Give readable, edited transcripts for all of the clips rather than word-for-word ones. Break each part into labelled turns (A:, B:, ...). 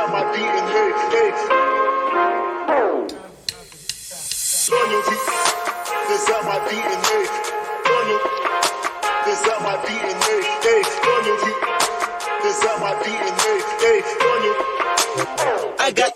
A: inside my DNA. Loyalty, inside my DNA. Loyalty, inside my DNA. Loyalty, inside my DNA. Loyalty. I got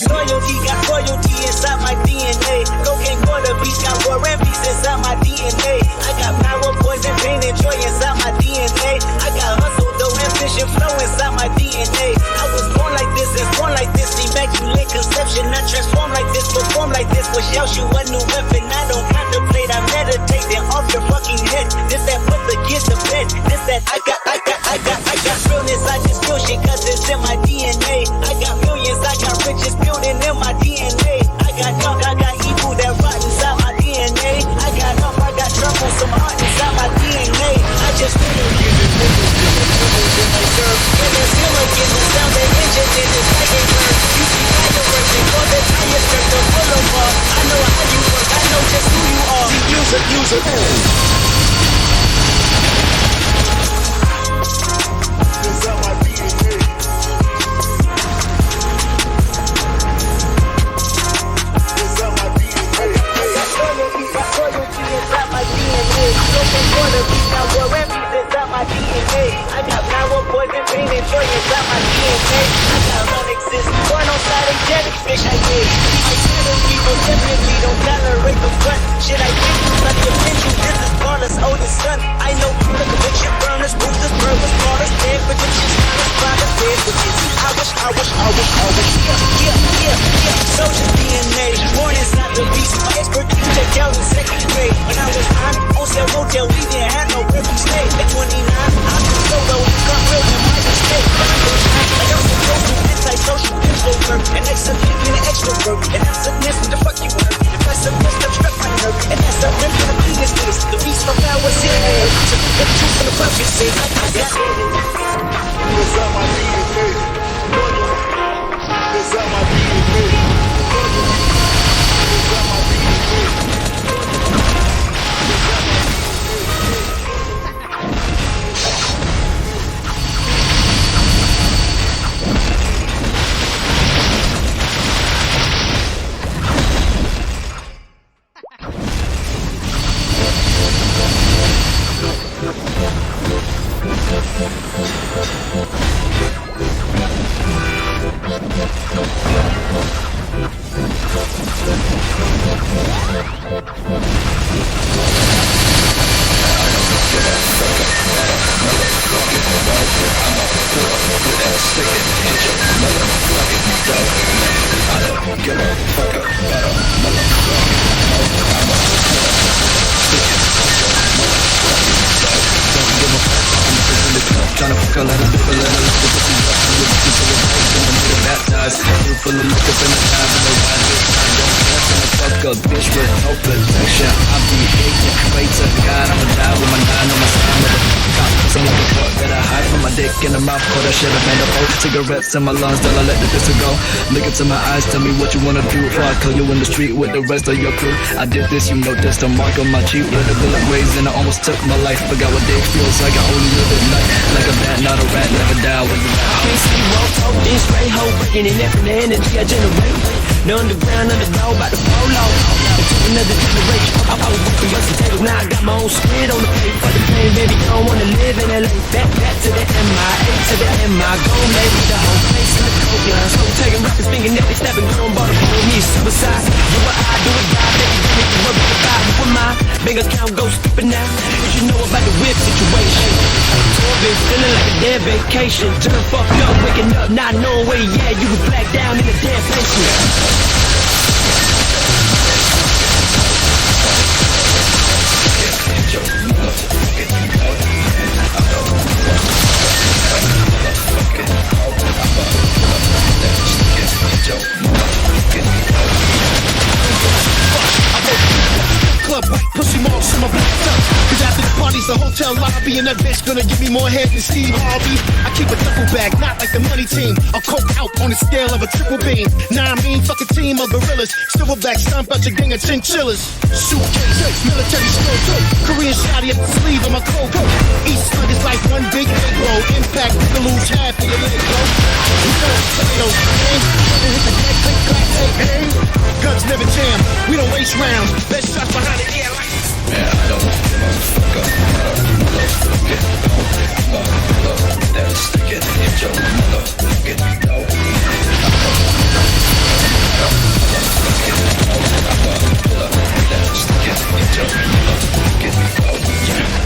A: loyalty inside my DNA. Cocaine quarter beats, got war and peace inside my DNA. I got power, poison, pain, and joy inside my DNA. I got hustle, though, ambition, flow inside my DNA. I was born like this, and born like this. Immaculate conception, I transform like this, perform like this. Wish out you a new weapon. I don't contemplate, I meditate. Then off your fucking head. This that put the kids to bed. This that I got realness. I just feel shit 'cause it's in my DNA. I got millions, I got riches building in my DNA. I got dark, I got evil that rot inside my DNA. I got up, I got trouble, some heart inside my DNA. I just feel it in the when the zilla gets the sound that engine in this second curve. You see fireworks and all the tires turn to boulevard. I know how you work, I know just who you are. Use it. Inside my DNA. Inside my DNA. Loyalty inside my DNA. Broken border, beat now war and peace inside my DNA. I got power, poison, pain, and joy inside my DNA. I got unexist, born on side of jelly fish I did. I settle people definitely don't tolerate the front. Shit I did, like the vengeance, this is Paula's oldest son. I know the conviction burners, boosters, burglars, callers, dead predictions, fathers, dead witches. I wish. Yeah. Soldier DNA, born inside the beast. My expertise checked out in second grade. When I was on sale motel, we didn't have no where we stay. At 29, I was solo, got real in my mistake. Like I'm supposed to anti-social introvert, and except being an extrovert, and that's a miss. What the fuck you were? If I supposed to strap my nerve, and that's a rip in the previous days. The beast from now was in there. So the truth from the puppet say, I got inside my DNA. Inside my DNA. Inside my DNA. Bitch with no protection. I'm the agent, pray to God, I'ma die with my 9 on my side. I'm like a fuck that I hide from my dick in the mouth. But I should've made a hole. Cigarettes in my lungs, till I let the pistol go. Look into my eyes, tell me what you wanna do. Before I kill you in the street with the rest of your crew. I did this, you know that's the mark on my cheek. With a bullet ways and I almost took my life. Forgot what day feels like, I only live at night. Like a bat, not a rat, never die with the
B: can't see roll talk, then straight hoe. Breaking in every energy I generate. The underground, underdog, about to fall off. Into another generation. I was working busting tables, now I got my own squid on the plate. For the pain, baby, I don't wanna live in LA. Back to the MIA, to the MI. Go maybe the whole place in the coke line. So taking rappers, thinking that they snapping, going bought a phone, me suicide. Do what I do, it die, baby, give me the rub of the vibe. With my bank account go stupid now. Cause you know about the whip situation. Been feeling like a damn vacation. Turn fucked up, waking up, not knowing where you at. You was black down in the damn basement.
C: Club white pussy marks in my black top. Cause after the party's the hotel lobby, and that bitch gonna give me more head than Steve Harvey. I keep a duffel bag, not like the money team. I'll coke out on the scale of a triple beam. Nah, I mean, fuck a team of gorillas. Silverback stomp out your gang of chinchillas. Suitcase, military skirt, Korean shotty at the sleeve of my coat. Each slug is like one big egg roll. Impact, you can lose half of your leg, bro. You know Potatoes, hey, hit the deck, click, clap, say, hey. Guns never jam, we don't waste rounds. Let's shot behind the air like.
D: Man, I don't motherfucker, that's sticking in your motherfucking nose. That's sticking in your motherfucking nose. Yeah.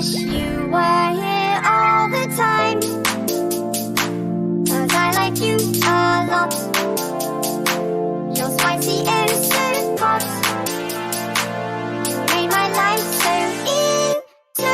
E: miss you.